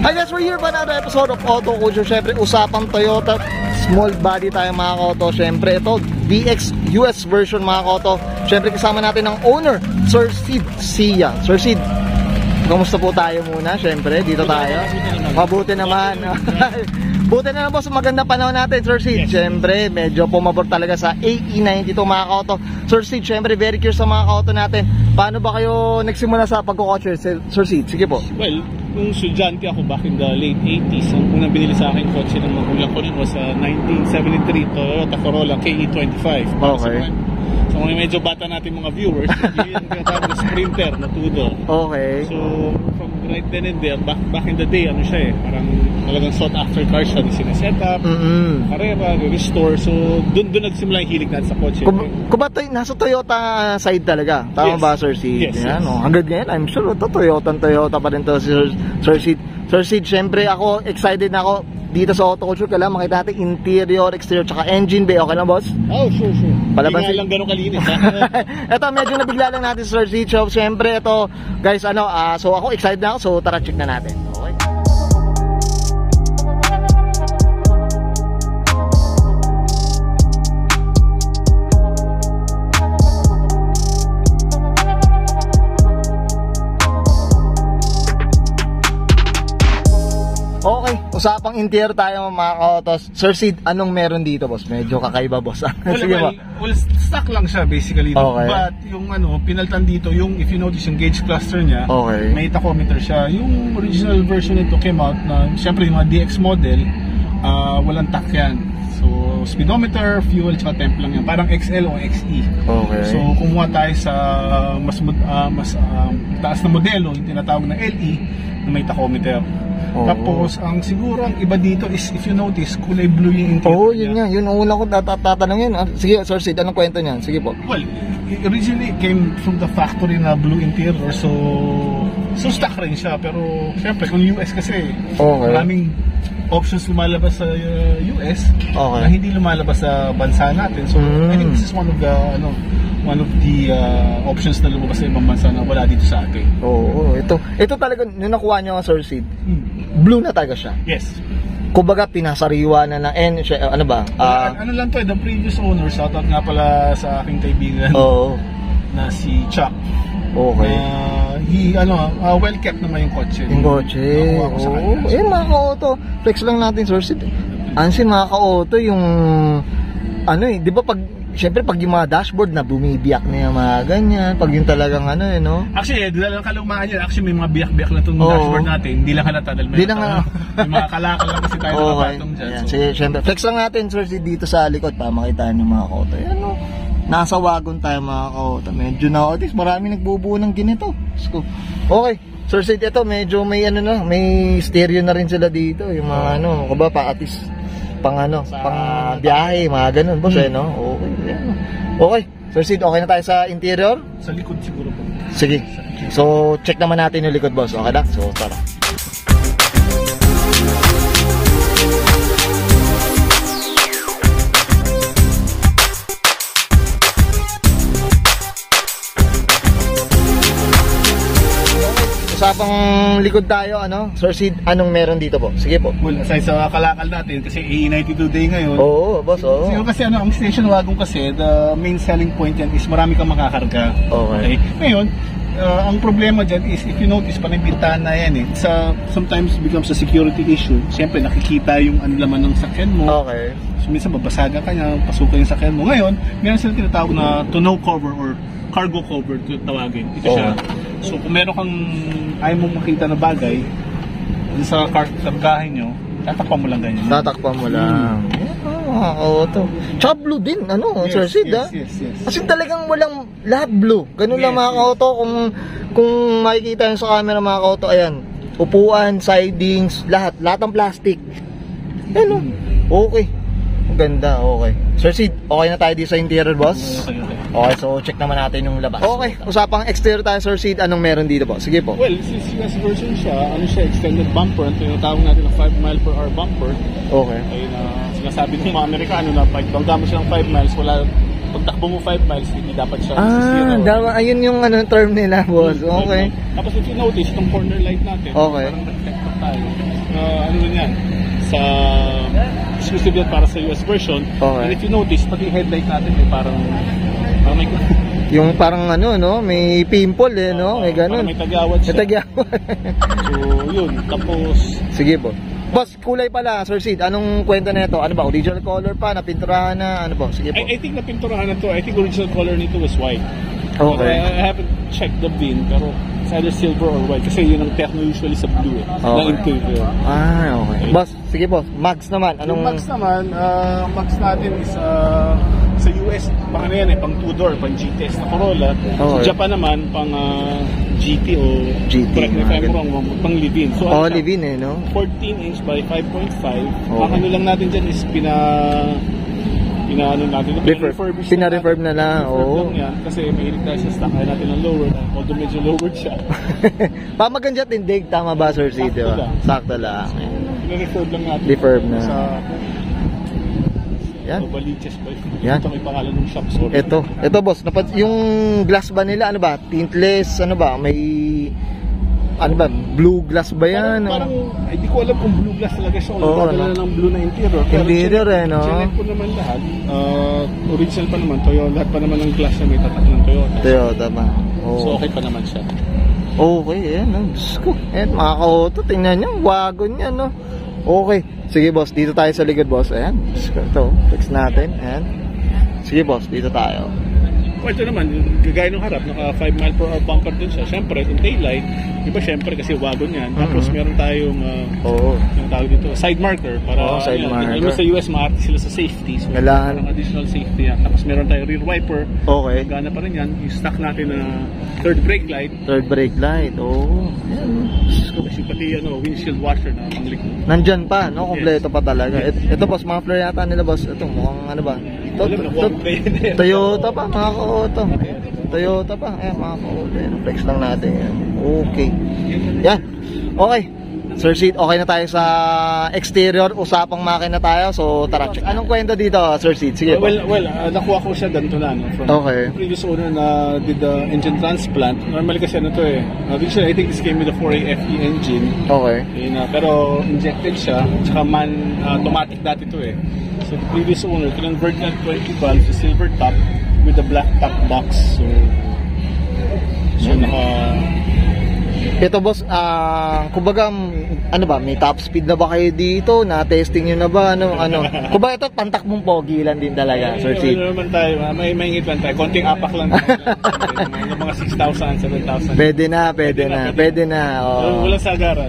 Hi guys, we're here for another episode of Auto Culture. Syempre, usapang Toyota. Small body tayo mga koto. Syempre, ito, DX US version mga koto. Syempre, kasama natin ang owner, Sir Sid Sia. Sir Sid, kamusta po tayo muna? Syempre, dito tayo. Mabuti naman. Buti na lang boss, maganda panahon natin, Sir Sid. Syempre, medyo pumabor talaga sa AE92 mga kauto. Sir Sid, syempre, very curious sa mga kauto natin. Paano ba kayo nagsimula sa pagkukotse, Sir Sid? Sige po. Well, nung estudyante ako back in the late 80s, ang unang binili sa akin kotse ng magulang ko nun was 1973 Toyota Corolla KE25. Okay. So kung medyo bata natin mga viewers, yun yung tinatawag na Sprinter na two-door. Okay. So from right then and there, back in the day, ano siya eh, parang talagang sought after cars siya, sineset up, karera, restore. So doon nagsimula yung hilig natin sa kotse. Kung ba nasa Toyota side talaga? Tama ba, Sir Sid? Yes, yan, no? Hanggang ngayon, I'm sure ito Toyota pa rin to, Sir Sid. Sir Sid, syempre ako, excited na ako dito sa Auto Culture. Kailangan makita natin interior, exterior, tsaka engine bay. Okay lang, boss? Oh, sure. Palaban hindi nga lang gano'ng kalinis. Ito, medyo nabigla lang natin, Sir Sid. So, syempre, ito, guys, so ako, excited na ako. So, tara, check na natin. Okay? Okay, usapang interior tayo mga ka-autos. Sir Sid, anong meron dito, boss? Medyo kakaiba, boss. Sige ba? Well, stock lang siya basically. Okay. But yung pinaltan dito, yung if you notice yung gauge cluster niya, okay, may tachometer siya. Yung original version nito came out na, syempre yung mga DX model, walang tach yan. So, speedometer, fuel, tsaka temp lang yan. Parang XL o XE. Okay. So, kumuha tayo sa mas taas na modelo, yung tinatawag na LE, na may tachometer. Tapos, ang siguro ang iba dito is, if you notice, kulay blue yung interior yun nga. Yun ang una ko tatanong yun. Sige, Sir Sid, anong kwento niyan? Sige po. Well, originally it came from the factory na blue interior. So stock rin siya. Pero, syempre, kung US kasi, maraming options lumalabas sa US na hindi lumalabas sa bansa natin. So, I think this is one of the options na lumabas sa ibang bansa na wala dito sa atin. Ito talaga, nung nakuha nyo nga, Sir Sid, blue na talaga siya. Yes. Kumbaga, pinasariwa na ano ba? Ano lang to, the previous owner, shoutout nga pala sa aking kaibigan na si Chuck. Okay. Well kept naman yung kotse. Yung kotse. Mga ka-auto. Flex lang natin, Sir Sid. Ansin, mga ka-auto, yung di ba siyempre pag yung mga dashboard na bumibiyak na yung mga ganyan, pag yung talagang no? Actually, dito lang kalumaan yan. Actually, may mga biyak-biyak na itong dashboard natin. Hindi lang halata dahil may mga kalakal lang kasi tayo nakapatong dyan. Yan. Sige, siyempre. Flex lang natin, Sir Sid, dito sa likod para makitaan yung mga auto. Yan, no? Nasa wagon tayo mga auto. Medyo nowadays, marami nagbubuo ng ganito. Okay. Sir Sid, ito medyo may may stereo na rin sila dito. Yung mga pa-atis. Pang biyahe, mga ganun, boss, no? Okay. Sir Sid, okay na tayo sa interior? Sa likod siguro po. Sige. So, check naman natin yung likod, boss. Okay na? So, tara. Usapang likod tayo, Sir Sid, anong meron dito po? Sige po. Well, aside sa kalakal natin, kasi AE92 day ngayon. Boss, Kasi ang station wagon kasi, the main selling point yan is marami kang makakarga. Okay. Ngayon, ang problema dyan is, if you notice, panay bintana yan eh. Sometimes becomes a security issue. Siyempre, nakikita yung laman ng sakyan mo. Okay. So, minsan babasagan ka niya, pasukan yung sakyan mo. Ngayon, meron silang tinatawag na tonneau cover or cargo cover tawagin. Ito siya. So kung meron kang ayaw mong makita na bagay sa kargahe nyo, tatakpan mo lang ganyan. Tatakpan mo lang. Auto. Tsaka blue din, Sir Sid, Yes. Kasi talagang walang lahat blue. Ganun lang mga auto. Kung makikita nyo sa camera mga auto, ayan. Upuan, sidings, lahat ng plastic. Okay. Ganda, okay. Sir Sid, okay na tayo dito sa interior, boss? Okay, so check naman natin yung labas. Okay, usapang exterior tayo, Sir Sid. Anong meron dito, boss? Sige po. Well, since US version siya, extended bumper. Ito yung tawag natin na 5 mile per hour bumper. Okay. Ayun na, sinasabi ng mga Amerikano na pag mo siya ng 5 miles, pagtakbo mo 5 miles, hindi dapat siya ayun yung term nila, boss. Okay. Tapos if you notice, itong corner light natin, okay, parang reflector tayo. ano yan, sa exclusive yan para sa US version. Okay. And if you notice, pati headlight natin may parang may Yung parang ano, no? May pimple eh, no? May ganun. may tagawad siya. May tagawad. So, yun. Tapos, Sige po. Boss, kulay pala, Sir Sid. Anong kwento na ito? Ano ba? Original color pa? Napinturahan na? Ano po? Sige po. I think napinturahan na to. I think original color nito was white. Okay. I haven't checked the bin, pero it's either silver or white. Kasi yun ang techno usually sa blue eh. Okay. Na interior. Ah, okay. Boss, sige po. Mags naman. Yung mags naman, mags natin is sa US, baka na yan eh, pang 2-door, pang GTS na Corolla. Sa Japan naman, pang GT o GT, correct me if I'm wrong, pang live-in. So, oh, live-in eh, no? 14 inch by 5.5. Ang ano lang natin dyan is pinaano natin. Pina-refurb na lang. Oo. Lang yan, kasi mahilig tayo sa stock. Kaya natin ang lower. Although medyo lowered siya. Pamagandya tindig, tama ba, Sir Sid? Sakto lang. Pina-refurb lang natin. Refurb na. Sa yan. Baliches ba? Yan. Ito may pangalan ng shop. Sorry. Ito boss, yung glass ba nila, ano ba? Tintless, ano ba? May, ano ba? Blue glass ba yan? Parang hindi ko alam kung blue glass talaga siya. Oo, Nagdadala ng blue na interior. Interior eh, no? Chinek ko naman lahat. Original pa naman. Toyota. Lahat pa naman ng glass na may tatak ng Toyota. Toyota ba? Oh. So okay pa naman siya. Okay, eh, no? Diyos ko. Eh, mga ka-auto, tingnan nyo, wagon yan, no? Okay. Sige, boss, dito tayo sa likod, boss. Ayan. Ito, fix natin. Ayan. Sige, boss, dito tayo. O, ito naman, gagaya ng harap, naka 5 mile per hour bumper din siya. Siyempre, yung taillight, iba siyempre kasi wagon yan. Tapos meron tayong, yung tawag dito, side marker. Para, side marker. Alam mo sa US, maarte sila sa safety. So, Kailangan. parang additional safety yan. Tapos meron tayong rear wiper. Okay. Gana pa rin yan. Yung stock natin na third brake light. Third brake light, oo. Ayan. Kasi pati windshield washer na panglikod. Nandyan pa, no? Kompleto pa talaga. Ito, boss, mga flare yata nila, boss. Ito, mukhang ano ba? Toyota pa, mga ka-auto. Toyota pa. Ayan, mga ka-auto. Flex lang natin yan. Okay. Yan. Okay. Sir Sid, okay na tayo sa exterior. Usapang makina tayo. So, tara, check. Anong kwento dito, Sir Sid? Sige po. Well, nakuha ko siya ganito na. No? From the previous owner na did the engine transplant. Normally kasi ano to eh. Originally, I think this came with a 4AFE engine. Okay. Pero injected siya. Tsaka automatic dati to eh. So, the previous owner, convert na 20 valves to silver top with a black top box. So ito boss, kumbaga, ano ba, may top speed na ba kayo dito? Na-testing nyo na ba? Ano? Kumbaga ito, pantakbong pogi lang din talaga, Sir Sid. Ano naman tayo, may ingit lang tayo. Konting apak lang tayo. Mga 6,000, 7,000. Pwede na. Oh. Walang sagaran.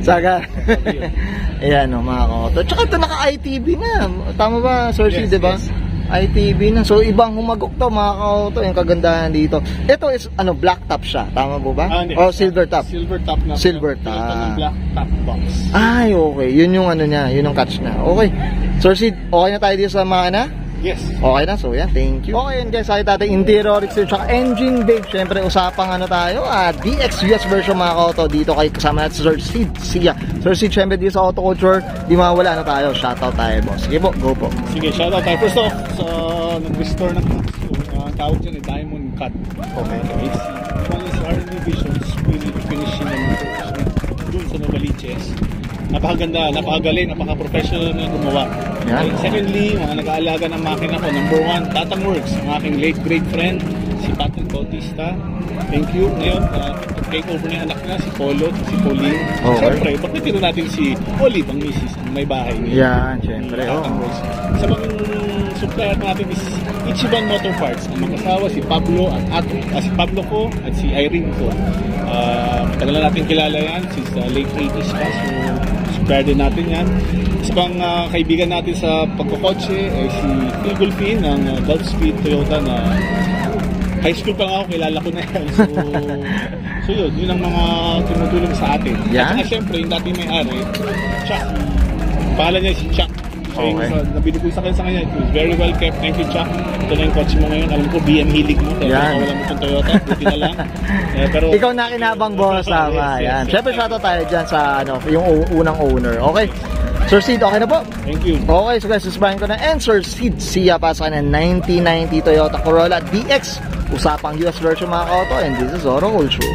Ayan o, mga ka-auto. Tsaka ito naka-ITV na. Tama ba, Sir Sid, diba? Yes. ITV na. So, ibang humagok to, mga ka-auto. Yung kagandahan dito. Ito is, black top siya. Tama po ba? O silver top? Silver top na. Silver top. Black top box. Ay, okay. Yun yung niya. Yun yung catch na. Okay. Sir Sid, okay na tayo dito sa makina? Yes. Okay na. So, yan. Thank you. Okay, and guys, nakita natin interior, exterior, tsaka engine bay. Siyempre, usapang tayo. DX US version, mga ka-auto. Dito kay kasama natin Sir Sid. Siya. Sir Sid, siyempre, dito sa Auto Culture, di mawala tayo. Shoutout tayo, boss. Sige po, go po. Sige, shoutout tayo. First off, nag-restore ng tawag dyan Diamond Cut. Okay. One is R&D Visions, finishing ng dun sa Novaliches. Napakaganda, napakagaling, napaka-professional na gumawa. Yeah. Secondly, mga nag-aalaga ng makina ko. Number 1, Tatang Works, ang aking late great friend, si Patrick Bautista. Thank you. Ngayon, take over niya anak niya, si Polo, si Pauline. Okay. Siyempre, bakit natin si Olive, ang misis, ang may bahay niya. Yan, siyempre. Tatang Works. Sa mga supplier natin is Ichiban Motor Parts. Ang mag-asawa, si Pablo at Ato. Si Pablo ko at si Irene ko. Tagal na natin kilala yan since late 80s pa. So, supplier din natin yan. Isa pang kaibigan natin sa pagkukotse ay si Phil Golfin ng Gulfspeed Toyota na high school pa nga ako, kilala ko na yan. So yun ang mga tumutulong sa atin. Yeah? At saka syempre, yung dati may-ari, Chuck. Pangalan niya si Chuck. Okay. Nabili ko sa kanya. It was very well kept. Thank you, Chuck. Ito na yung kotse mo ngayon. Alam ko, BM hilig mo. Pero wala mo itong Toyota. Buti na lang. Pero ikaw na kinabang boss. Tama. Yan. Siyempre, shoutout tayo dyan sa yung unang owner. Okay. Sir Sid, okay na po? Thank you. Okay, so guys, susbahin ko na. And Sir Sid, siya pa sa kanya 1990 Toyota Corolla DX. Usapang US version, mga ka-auto. And this is Auto Culture.